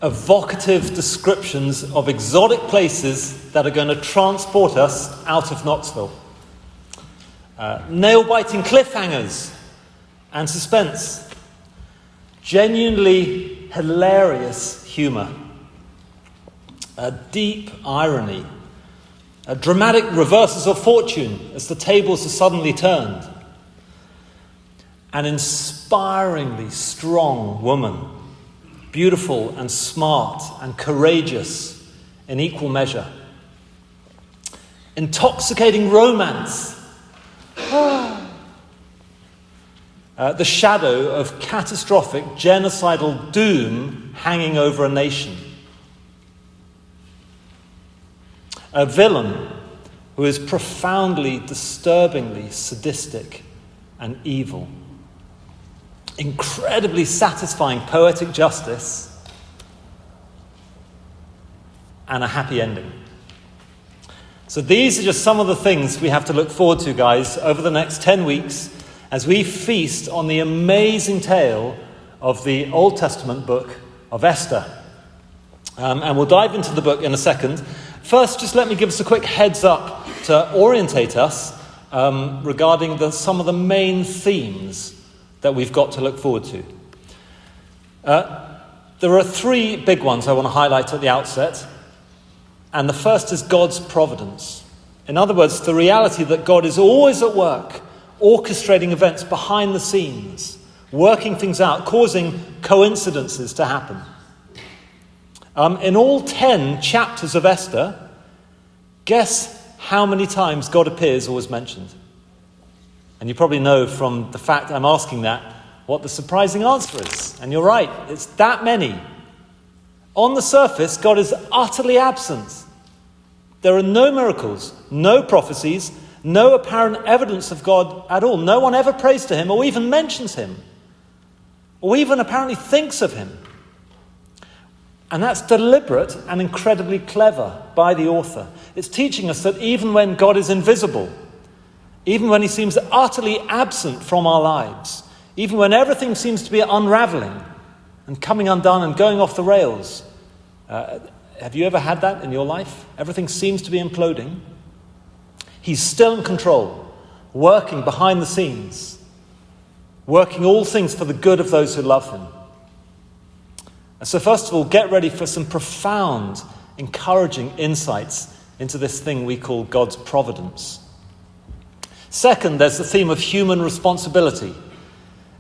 evocative descriptions of exotic places that are going to transport us out of Knoxville. Nail-biting cliffhangers and suspense. Genuinely hilarious humour. Deep irony. Dramatic reverses of fortune as the tables are suddenly turned. An inspiringly strong woman. Beautiful and smart and courageous in equal measure. Intoxicating romance. The shadow of catastrophic genocidal doom hanging over a nation. A villain who is profoundly, disturbingly sadistic and evil. Incredibly satisfying poetic justice and a happy ending. So these are just some of the things we have to look forward to, guys, over the next 10 weeks as we feast on the amazing tale of the Old Testament book of Esther. And we'll dive into the book in a second. First, just let me give us a quick heads up to orientate us regarding some of the main themes that we've got to look forward to. There are three big ones I want to highlight at the outset. And the first is God's providence. In other words, the reality that God is always at work, orchestrating events behind the scenes, working things out, causing coincidences to happen. In all 10 chapters of Esther, guess how many times God appears or is mentioned? And you probably know from the fact I'm asking that what the surprising answer is. And you're right, it's that many. On the surface, God is utterly absent. There are no miracles, no prophecies, no apparent evidence of God at all. No one ever prays to him or even mentions him, or even apparently thinks of him. And that's deliberate and incredibly clever by the author. It's teaching us that even when God is invisible, even when he seems utterly absent from our lives, even when everything seems to be unraveling and coming undone and going off the rails, have you ever had that in your life? Everything seems to be imploding. He's still in control, working behind the scenes, working all things for the good of those who love him. And so first of all, get ready for some profound, encouraging insights into this thing we call God's providence. Second, there's the theme of human responsibility.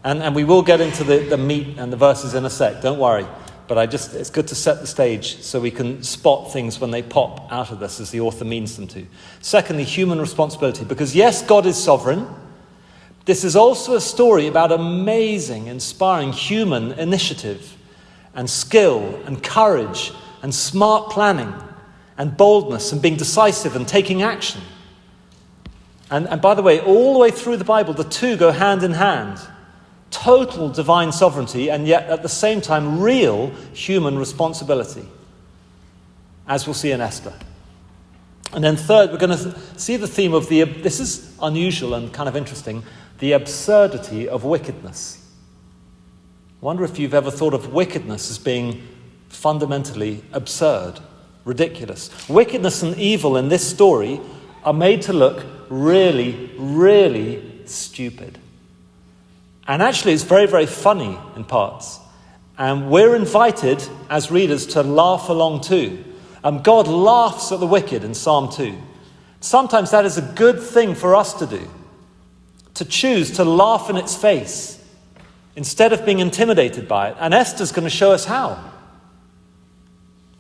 And we will get into the meat and the verses in a sec, don't worry. But it's good to set the stage so we can spot things when they pop out of this as the author means them to. Secondly, human responsibility. Because yes, God is sovereign. This is also a story about amazing, inspiring human initiative and skill and courage and smart planning and boldness and being decisive and taking action. And by the way, all the way through the Bible, the two go hand in hand. Total divine sovereignty and yet at the same time real human responsibility, as we'll see in Esther. And then third, we're going to see the theme of this is unusual and kind of interesting, the absurdity of wickedness. I wonder if you've ever thought of wickedness as being fundamentally absurd, ridiculous. Wickedness and evil in this story are made to look really, really stupid. And actually, it's very, very funny in parts. And we're invited, as readers, to laugh along too. God laughs at the wicked in Psalm 2. Sometimes that is a good thing for us to do. To choose to laugh in its face instead of being intimidated by it. And Esther's going to show us how.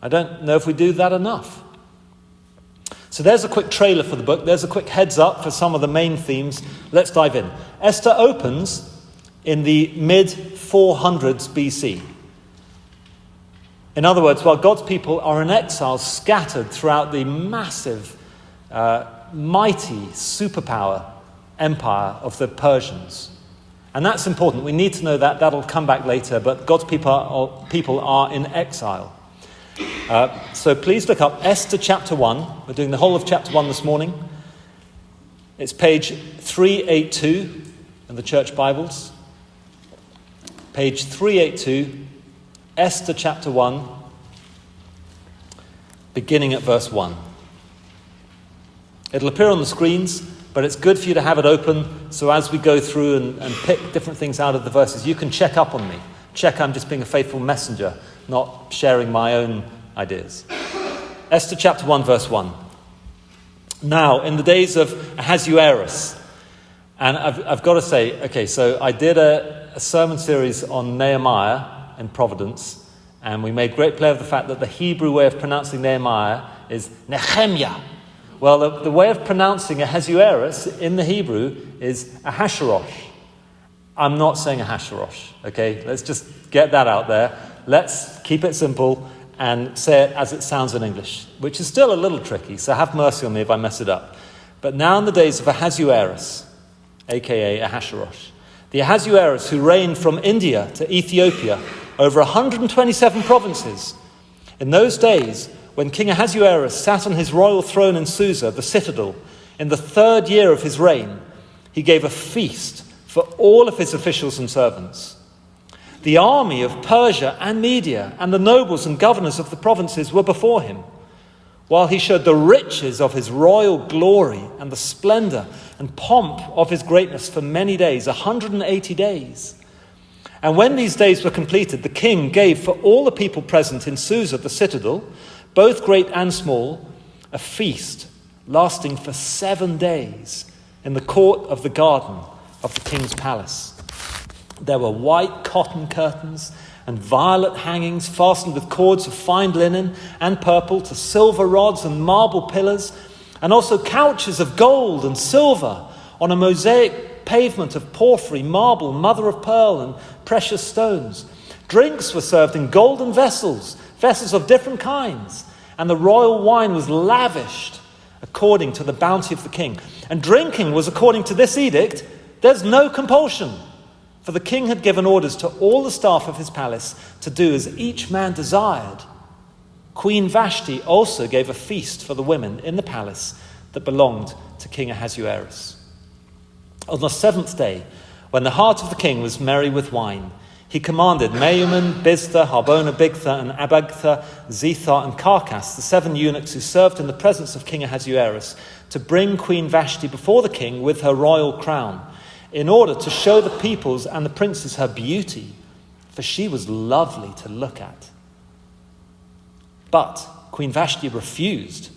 I don't know if we do that enough. So there's a quick trailer for the book. There's a quick heads up for some of the main themes. Let's dive in. Esther opens in the mid-400s BC. In other words, while God's people are in exile, scattered throughout the massive, mighty superpower empire of the Persians. And that's important. We need to know that. That'll come back later. But God's people are in exile. So please look up Esther chapter 1. We're doing the whole of chapter 1 this morning. It's page 382 in the church Bibles. Page 382, Esther chapter 1, beginning at verse 1. It'll appear on the screens, but it's good for you to have it open, so as we go through and pick different things out of the verses, you can check up on me. Check I'm just being a faithful messenger, not sharing my own ideas. Esther chapter 1, verse 1. Now, in the days of Ahasuerus, and I've got to say, okay, so I did a sermon series on Nehemiah in Providence, and we made great play of the fact that the Hebrew way of pronouncing Nehemiah is Nehemiah. Well, the way of pronouncing Ahasuerus in the Hebrew is Ahasuerosh. I'm not saying Ahasuerosh, okay? Let's just get that out there. Let's keep it simple and say it as it sounds in English, which is still a little tricky, so have mercy on me if I mess it up. But now in the days of Ahasuerus, a.k.a. Ahasuerosh, the Ahasuerus who reigned from India to Ethiopia over 127 provinces. In those days, when King Ahasuerus sat on his royal throne in Susa, the citadel, in the 3rd year of his reign, he gave a feast for all of his officials and servants. The army of Persia and Media and the nobles and governors of the provinces were before him, while he showed the riches of his royal glory and the splendor and pomp of his greatness for many days, 180 days. And when these days were completed, the king gave for all the people present in Susa, the citadel, both great and small, a feast lasting for 7 days in the court of the garden of the king's palace. There were white cotton curtains and violet hangings fastened with cords of fine linen and purple to silver rods and marble pillars, and also couches of gold and silver on a mosaic pavement of porphyry, marble, mother of pearl, and precious stones. Drinks were served in golden vessels of different kinds, and the royal wine was lavished according to the bounty of the king. And drinking was according to this edict. There's no compulsion, for the king had given orders to all the staff of his palace to do as each man desired. Queen Vashti also gave a feast for the women in the palace that belonged to King Ahasuerus. On the 7th day, when the heart of the king was merry with wine, he commanded Mehuman, Biztha, Harbona, Bigtha, and Abagtha, Zethar, and Carcass, the 7 eunuchs who served in the presence of King Ahasuerus, to bring Queen Vashti before the king with her royal crown, in order to show the peoples and the princes her beauty, for she was lovely to look at. But Queen Vashti refused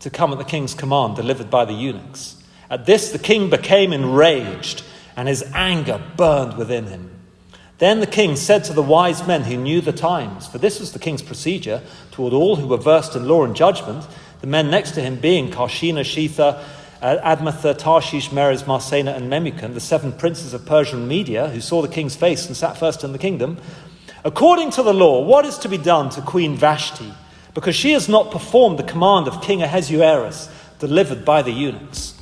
to come at the king's command delivered by the eunuchs. At this the king became enraged, and his anger burned within him. Then the king said to the wise men who knew the times, for this was the king's procedure toward all who were versed in law and judgment, the men next to him being Karshina, Shetha, Admatha, Tarshish, Meres, Marsena, and Memucan, the 7 princes of Persia and Media, who saw the king's face and sat first in the kingdom. According to the law, what is to be done to Queen Vashti, because she has not performed the command of King Ahasuerus, delivered by the eunuchs?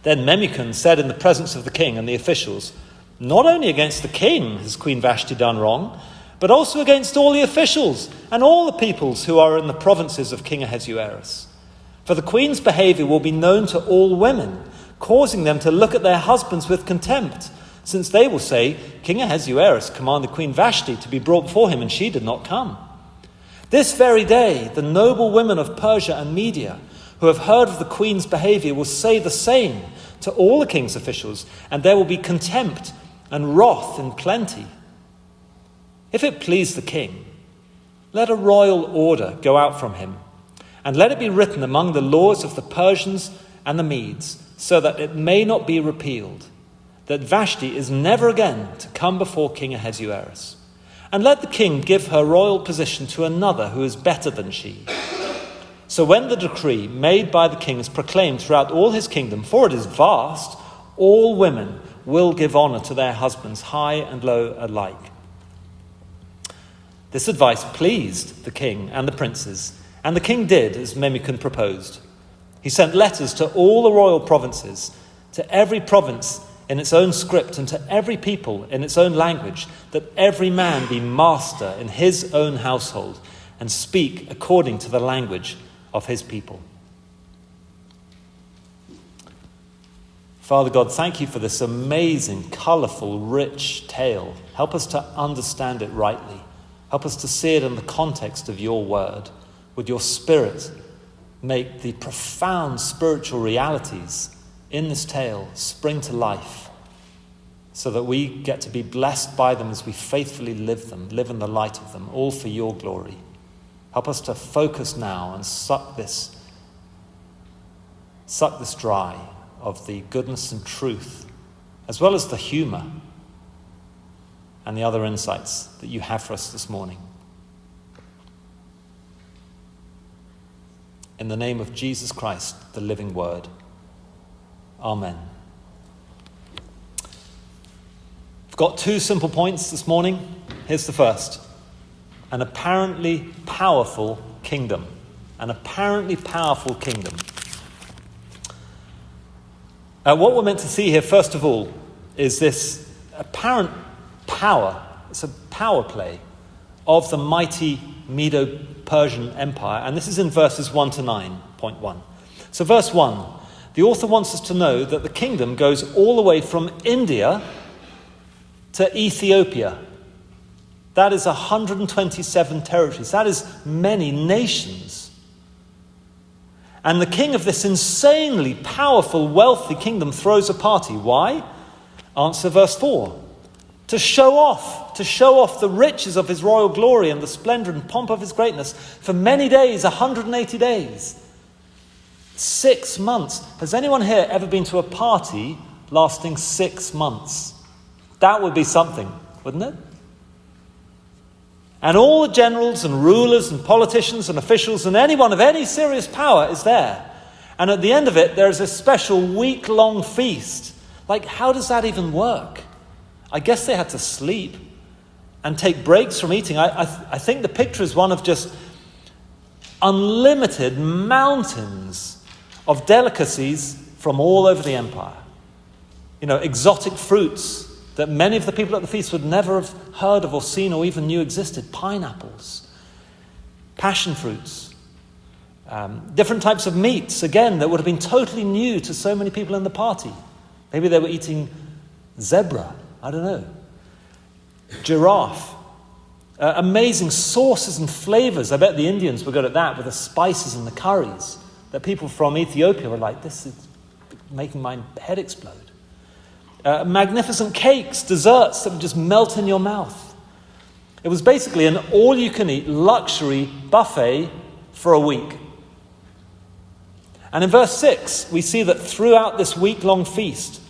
Then Memucan said in the presence of the king and the officials, not only against the king has Queen Vashti done wrong, but also against all the officials and all the peoples who are in the provinces of King Ahasuerus. For the queen's behavior will be known to all women, causing them to look at their husbands with contempt, since they will say, King Ahasuerus commanded Queen Vashti to be brought before him, and she did not come. This very day, the noble women of Persia and Media, who have heard of the queen's behavior, will say the same to all the king's officials, and there will be contempt and wrath in plenty. If it please the king, let a royal order go out from him, and let it be written among the laws of the Persians and the Medes, so that it may not be repealed, that Vashti is never again to come before King Ahasuerus. And let the king give her royal position to another who is better than she. So when the decree made by the king is proclaimed throughout all his kingdom, for it is vast, all women will give honor to their husbands, high and low alike. This advice pleased the king and the princes, and the king did as Memucan proposed. He sent letters to all the royal provinces, to every province in its own script, and to every people in its own language, that every man be master in his own household, and speak according to the language of his people. Father God, thank you for this amazing, colourful, rich tale. Help us to understand it rightly. Help us to see it in the context of your word. would your Spirit make the profound spiritual realities in this tale spring to life, so that we get to be blessed by them as we faithfully live them, live in the light of them, all for your glory. Help us to focus now and suck this dry of the goodness and truth, as well as the humour and the other insights that you have for us this morning. In the name of Jesus Christ, the living Word. Amen. I've got two simple points this morning. Here's the first. An apparently powerful kingdom. An apparently powerful kingdom. What we're meant to see here, first of all, is this apparent power. It's a power play of the mighty Medo-Persian Empire. And this is in verses 1 to 9, point 1. So verse 1, the author wants us to know that the kingdom goes all the way from India to Ethiopia. That is 127 territories. That is many nations. And the king of this insanely powerful, wealthy kingdom throws a party. Why? Answer verse 4. To show off the riches of his royal glory and the splendor and pomp of his greatness for many days, 180 days. 6 months. Has anyone here ever been to a party lasting 6 months? That would be something, wouldn't it? And all the generals and rulers and politicians and officials and anyone of any serious power is there. And at the end of it, there is a special week-long feast. Like, how does that even work? I guess they had to sleep and take breaks from eating. I think the picture is one of just unlimited mountains of delicacies from all over the empire. You know, exotic fruits that many of the people at the feast would never have heard of or seen or even knew existed. Pineapples, passion fruits, different types of meats, again, that would have been totally new to so many people in the party. Maybe they were eating zebra, I don't know. Giraffe. Amazing sauces and flavors. I bet the Indians were good at that with the spices and the curries. That people from Ethiopia were like, this is making my head explode. Magnificent cakes, desserts that would just melt in your mouth. It was basically an all-you-can-eat luxury buffet for a week. And in verse 6, we see that throughout this week-long feast,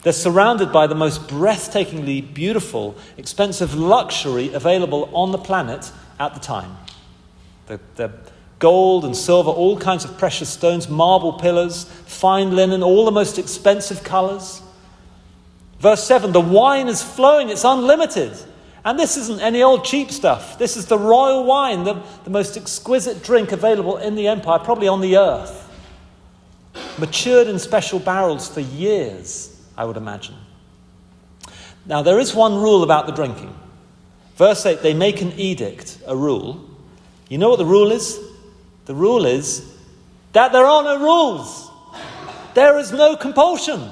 they're surrounded by the most breathtakingly beautiful, expensive luxury available on the planet at the time. The gold and silver, all kinds of precious stones, marble pillars, fine linen, all the most expensive colours. Verse 7, the wine is flowing, it's unlimited. And this isn't any old cheap stuff. This is the royal wine, the most exquisite drink available in the empire, probably on the earth. Matured in special barrels for years, I would imagine. Now, there is one rule about the drinking. Verse 8, they make an edict, a rule. You know what the rule is? The rule is that there are no rules. There is no compulsion.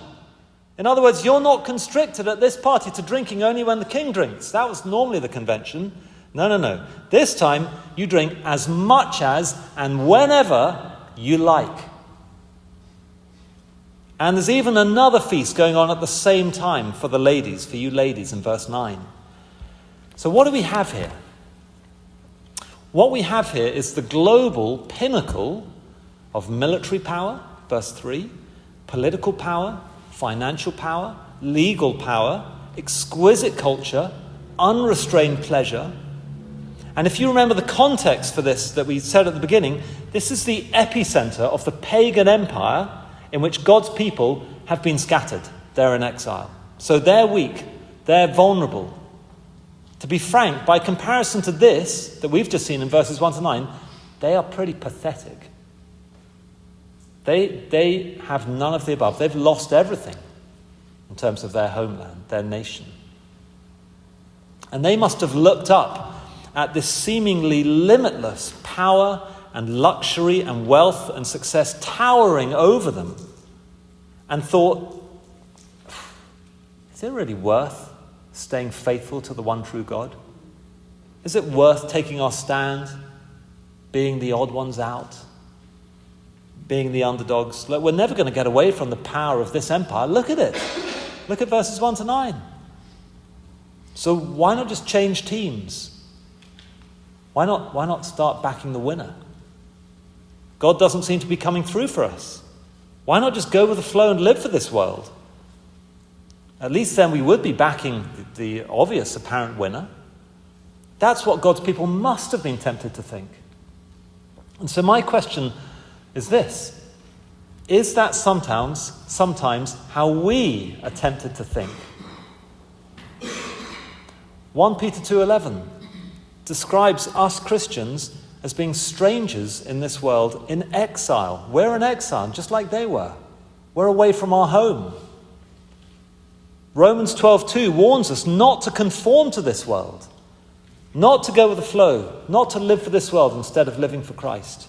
In other words, you're not constricted at this party to drinking only when the king drinks. That was normally the convention. No. This time, you drink as much as and whenever you like. And there's even another feast going on at the same time for the ladies, for you ladies, in verse 9. So what do we have here? What we have here is the global pinnacle of military power, verse 3, political power, financial power, legal power, exquisite culture, unrestrained pleasure. And if you remember the context for this that we said at the beginning, this is the epicenter of the pagan empire in which God's people have been scattered. They're in exile. So they're weak. They're vulnerable. To be frank, by comparison to this that we've just seen in verses 1 to 9, they are pretty pathetic. They have none of the above. They've lost everything in terms of their homeland, their nation. And they must have looked up at this seemingly limitless power and luxury and wealth and success towering over them and thought, is it really worth staying faithful to the one true God? Is it worth taking our stand being the odd ones out, being the underdogs. Look, we're never going to get away from the power of this empire. Look at it. Look at verses 1 to 9. So why not just change teams? Why not start backing the winner? God doesn't seem to be coming through for us. Why not just go with the flow and live for this world? At least then we would be backing the obvious apparent winner. That's what God's people must have been tempted to think. And so my question is this: is that sometimes how we are tempted to think? 1 Peter 2:11 describes us Christians as being strangers in this world, in exile. We're in exile, just like they were. We're away from our home. Romans 12:2 warns us not to conform to this world, not to go with the flow, not to live for this world instead of living for Christ.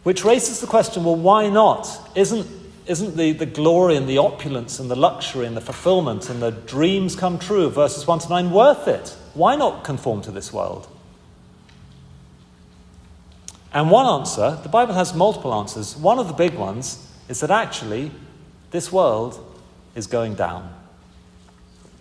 Which raises the question, well, why not? Isn't the glory and the opulence and the luxury and the fulfillment and the dreams come true of verses 1 to 9 worth it? Why not conform to this world? And one answer, the Bible has multiple answers. One of the big ones is that actually this world is going down.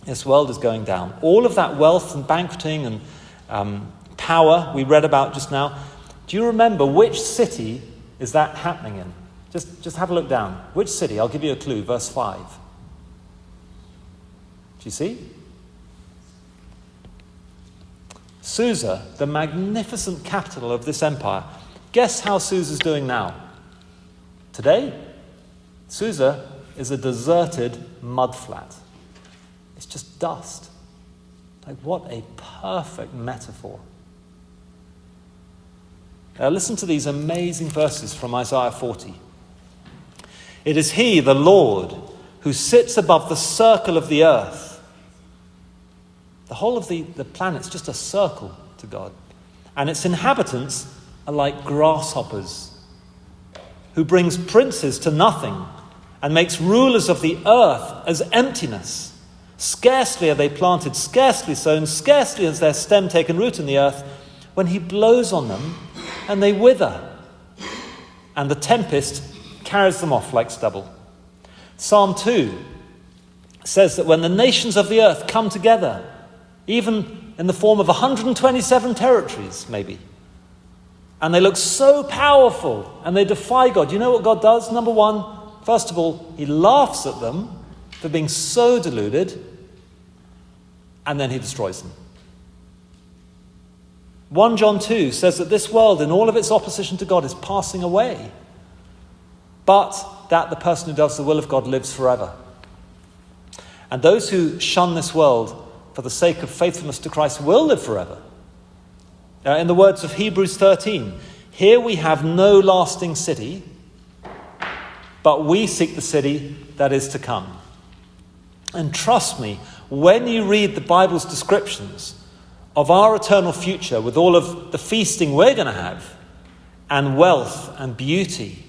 This world is going down. All of that wealth and banqueting and power we read about just now, do you remember which city is that happening in? Just have a look down. Which city? I'll give you a clue. Verse 5. Do you see? Susa, the magnificent capital of this empire. Guess how Susa's doing now? Today, Susa is a deserted mudflat. It's just dust. Like, what a perfect metaphor. Now listen to these amazing verses from Isaiah 40. It is he, the Lord, who sits above the circle of the earth. The whole of the planet's just a circle to God. And its inhabitants are like grasshoppers, who brings princes to nothing and makes rulers of the earth as emptiness. Scarcely are they planted, scarcely sown, scarcely has their stem taken root in the earth, when he blows on them and they wither, and the tempest carries them off like stubble. Psalm 2 says that when the nations of the earth come together, even in the form of 127 territories maybe, and they look so powerful and they defy God, you know what God does? Number one, first of all, he laughs at them for being so deluded, and then he destroys them. 1 John 2 says that this world, in all of its opposition to God, is passing away, but that the person who does the will of God lives forever. And those who shun this world for the sake of faithfulness to Christ will live forever. In the words of Hebrews 13, here we have no lasting city, but we seek the city that is to come. And trust me, when you read the Bible's descriptions of our eternal future with all of the feasting we're going to have, and wealth and beauty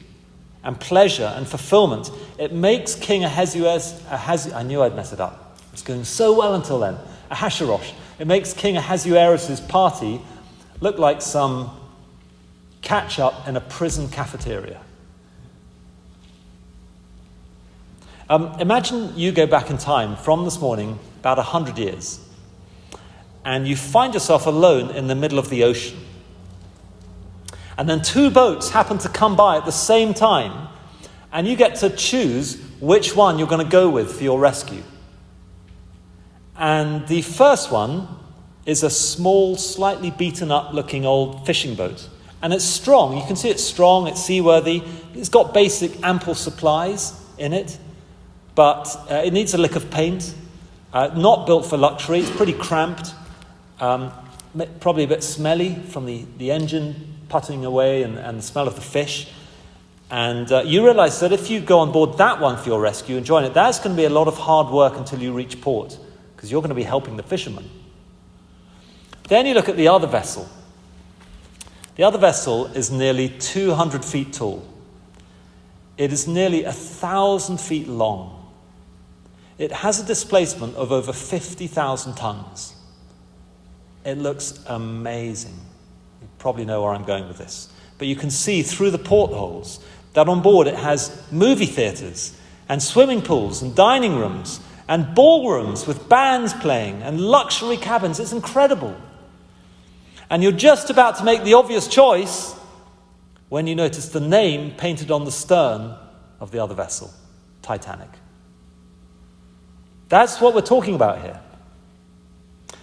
and pleasure and fulfillment, it makes King Ahasuerus, I knew I'd mess it up. It was going so well until then. Ahasuerus. It makes King Ahasuerus' party look like some catch-up in a prison cafeteria. Imagine you go back in time from this morning about 100 years, and you find yourself alone in the middle of the ocean. And then two boats happen to come by at the same time, and you get to choose which one you're going to go with for your rescue. And the first one is a small, slightly beaten up looking old fishing boat. And it's strong. You can see it's strong, it's seaworthy. It's got basic ample supplies in it, but it needs a lick of paint. Not built for luxury. It's pretty cramped. Probably a bit smelly from the engine putting away and the smell of the fish. And you realize that if you go on board that one for your rescue and join it, that's going to be a lot of hard work until you reach port, because you're going to be helping the fishermen. Then you look at the other vessel. The other vessel is nearly 200 feet tall. It is nearly 1,000 feet long. It has a displacement of over 50,000 tons. It looks amazing. probably know where I'm going with this. But you can see through the portholes that on board it has movie theatres and swimming pools and dining rooms and ballrooms with bands playing and luxury cabins. It's incredible. And you're just about to make the obvious choice when you notice the name painted on the stern of the other vessel, Titanic. That's what we're talking about here.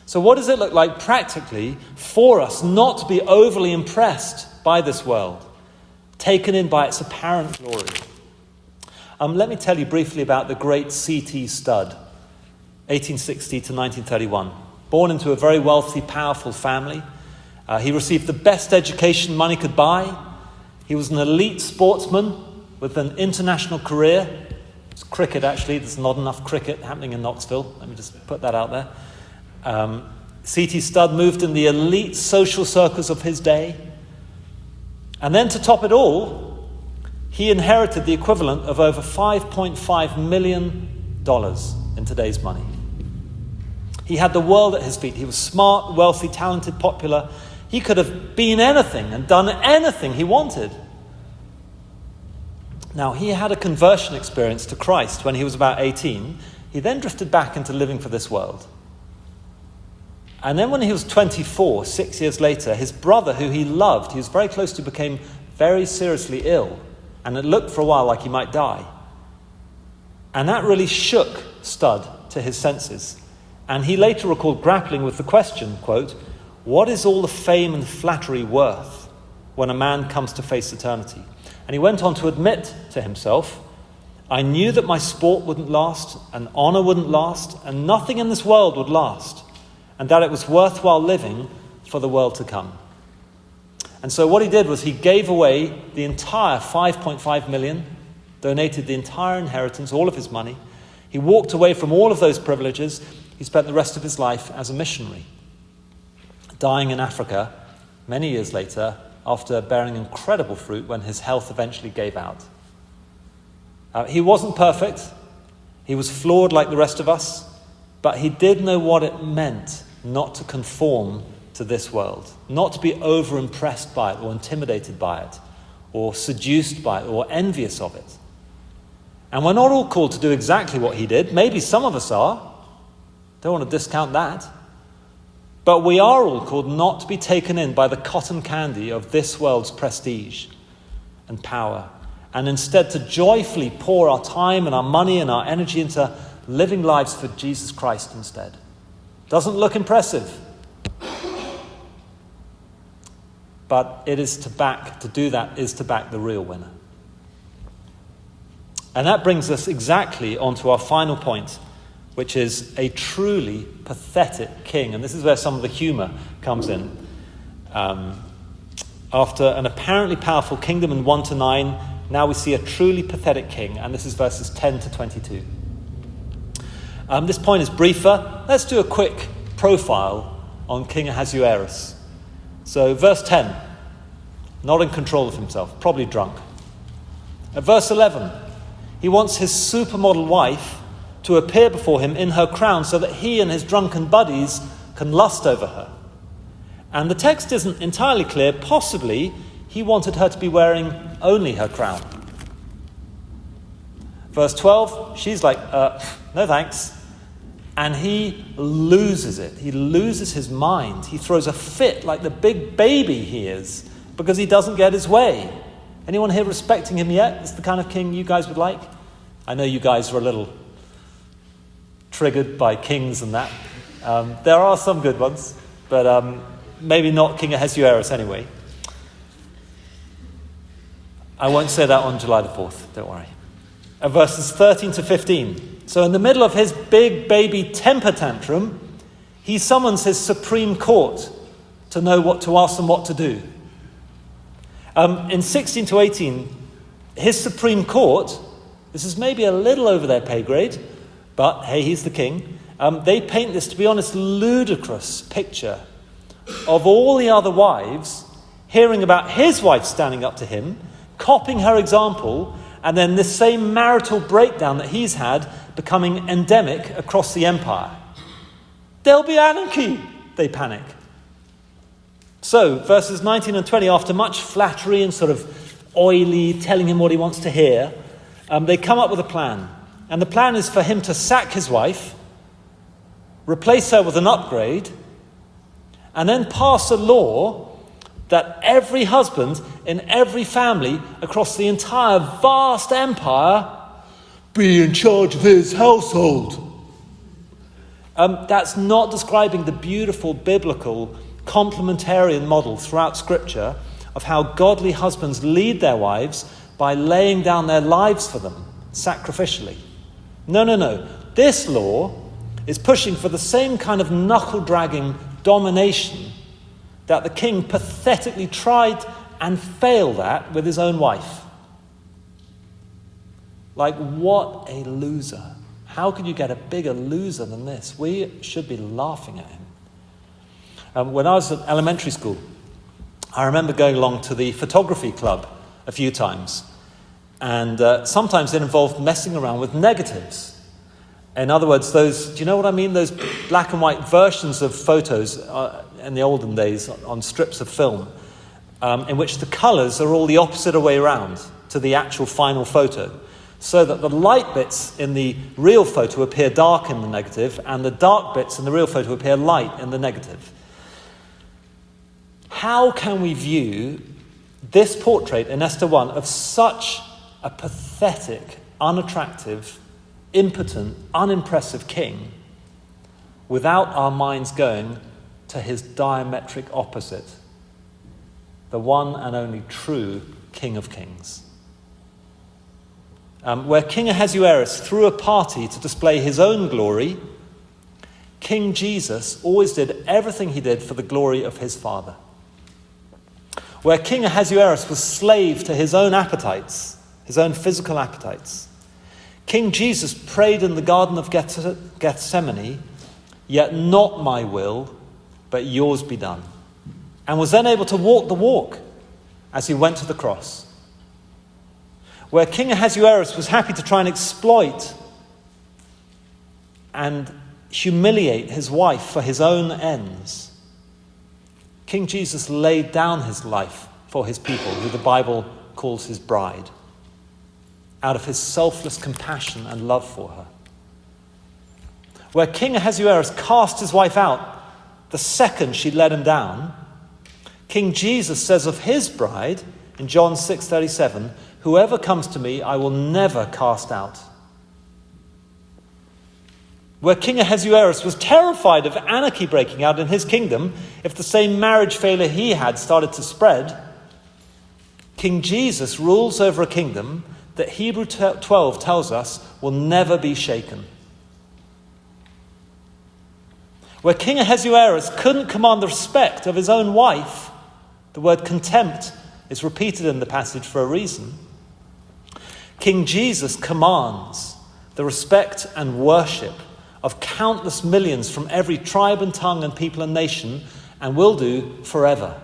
So what does it look like practically for us not to be overly impressed by this world, taken in by its apparent glory? Let me tell you briefly about the great C.T. Studd, 1860 to 1931. Born into a very wealthy, powerful family. He received the best education money could buy. He was an elite sportsman with an international career. It's cricket, actually. There's not enough cricket happening in Knoxville. Let me just put that out there. C.T. Studd moved in the elite social circles of his day. And then to top it all, he inherited the equivalent of over $5.5 million in today's money. He had the world at his feet. He was smart, wealthy, talented, popular. He could have been anything and done anything he wanted. Now, he had a conversion experience to Christ when he was about 18. He then drifted back into living for this world. And then when he was 24, 6 years later, his brother, who he loved, he was very close to, became very seriously ill. And it looked for a while like he might die. And that really shook Studd to his senses. And he later recalled grappling with the question, quote, "What is all the fame and flattery worth when a man comes to face eternity?" And he went on to admit to himself, "I knew that my sport wouldn't last, and honor wouldn't last, and nothing in this world would last, and that it was worthwhile living for the world to come." And so what he did was he gave away the entire $5.5 million, donated the entire inheritance, all of his money. He walked away from all of those privileges. He spent the rest of his life as a missionary, dying in Africa many years later after bearing incredible fruit when his health eventually gave out. He wasn't perfect. He was flawed like the rest of us, but he did know what it meant not to conform to this world, not to be over-impressed by it or intimidated by it or seduced by it or envious of it. And we're not all called to do exactly what he did. Maybe some of us are. Don't want to discount that. But we are all called not to be taken in by the cotton candy of this world's prestige and power, and instead to joyfully pour our time and our money and our energy into living lives for Jesus Christ instead. Doesn't look impressive. But it is to back the real winner. And that brings us exactly onto our final point, which is a truly pathetic king. And this is where some of the humor comes in. After an apparently powerful kingdom in 1 to 9, now we see a truly pathetic king. And this is verses 10 to 22. This point is briefer. Let's do a quick profile on King Ahasuerus. So verse 10, not in control of himself, probably drunk. At verse 11, he wants his supermodel wife to appear before him in her crown so that he and his drunken buddies can lust over her. And the text isn't entirely clear. Possibly he wanted her to be wearing only her crown. Verse 12, she's like, no thanks. And he loses it. He loses his mind. He throws a fit like the big baby he is because he doesn't get his way. Anyone here respecting him yet? Is the kind of king you guys would like? I know you guys are a little triggered by kings and that. There are some good ones, but maybe not King Ahasuerus anyway. I won't say that on July the 4th, don't worry. Verses 13 to 15. So in the middle of his big baby temper tantrum, he summons his Supreme Court to know what to ask them what to do. In 16 to 18, his Supreme Court, this is maybe a little over their pay grade, but hey, he's the king. They paint this, to be honest, ludicrous picture of all the other wives hearing about his wife standing up to him, copying her example, and then this same marital breakdown that he's had becoming endemic across the empire. There'll be anarchy, they panic. So, verses 19 and 20, after much flattery and sort of oily, telling him what he wants to hear, they come up with a plan. And the plan is for him to sack his wife, replace her with an upgrade, and then pass a law that every husband in every family across the entire vast empire be in charge of his household. That's not describing the beautiful biblical complementarian model throughout Scripture of how godly husbands lead their wives by laying down their lives for them sacrificially. No. This law is pushing for the same kind of knuckle-dragging domination that the king pathetically tried and failed at with his own wife. Like, what a loser. How could you get a bigger loser than this? We should be laughing at him. When I was at elementary school, I remember going along to the photography club a few times. And sometimes it involved messing around with negatives. In other words, do you know what I mean? Those black and white versions of photos in the olden days on strips of film, in which the colours are all the opposite way around to the actual final photo, so that the light bits in the real photo appear dark in the negative, and the dark bits in the real photo appear light in the negative. How can we view this portrait in Esther 1 of such a pathetic, unattractive, impotent, unimpressive king without our minds going to his diametric opposite, the one and only true King of Kings? Where King Ahasuerus threw a party to display his own glory, King Jesus always did everything he did for the glory of his Father. Where King Ahasuerus was slave to his own appetites, his own physical appetites, King Jesus prayed in the Garden of Gethsemane, "Yet not my will, but yours be done," and was then able to walk the walk as he went to the cross. Where King Ahasuerus was happy to try and exploit and humiliate his wife for his own ends, King Jesus laid down his life for his people, who the Bible calls his bride, out of his selfless compassion and love for her. Where King Ahasuerus cast his wife out the second she let him down, King Jesus says of his bride in John 6:37, "Whoever comes to me, I will never cast out." Where King Ahasuerus was terrified of anarchy breaking out in his kingdom if the same marriage failure he had started to spread, King Jesus rules over a kingdom that Hebrews 12 tells us will never be shaken. Where King Ahasuerus couldn't command the respect of his own wife, the word contempt is repeated in the passage for a reason, King Jesus commands the respect and worship of countless millions from every tribe and tongue and people and nation, and will do forever.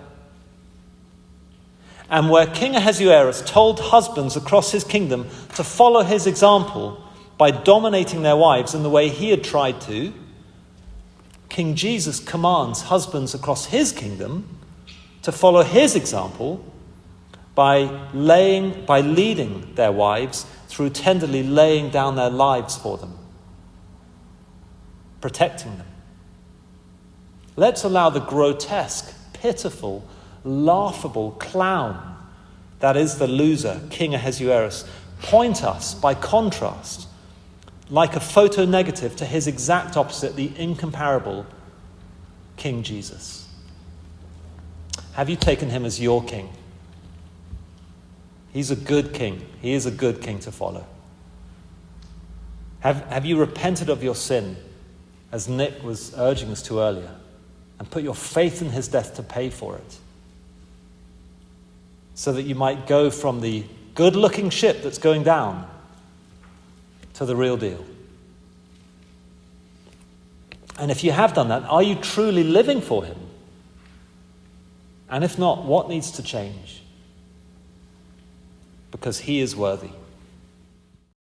And where King Ahasuerus told husbands across his kingdom to follow his example by dominating their wives in the way he had tried to, King Jesus commands husbands across his kingdom to follow his example by leading their wives through tenderly laying down their lives for them, protecting them. Let's allow the grotesque, pitiful, laughable clown that is the loser, King Ahasuerus, point us, by contrast, like a photo negative to his exact opposite, the incomparable King Jesus. Have you taken him as your king? He's a good king. He is a good king to follow. Have you repented of your sin, as Nick was urging us to earlier, and put your faith in his death to pay for it, so that you might go from the good-looking ship that's going down to the real deal? And if you have done that, are you truly living for him? And if not, what needs to change? Because he is worthy.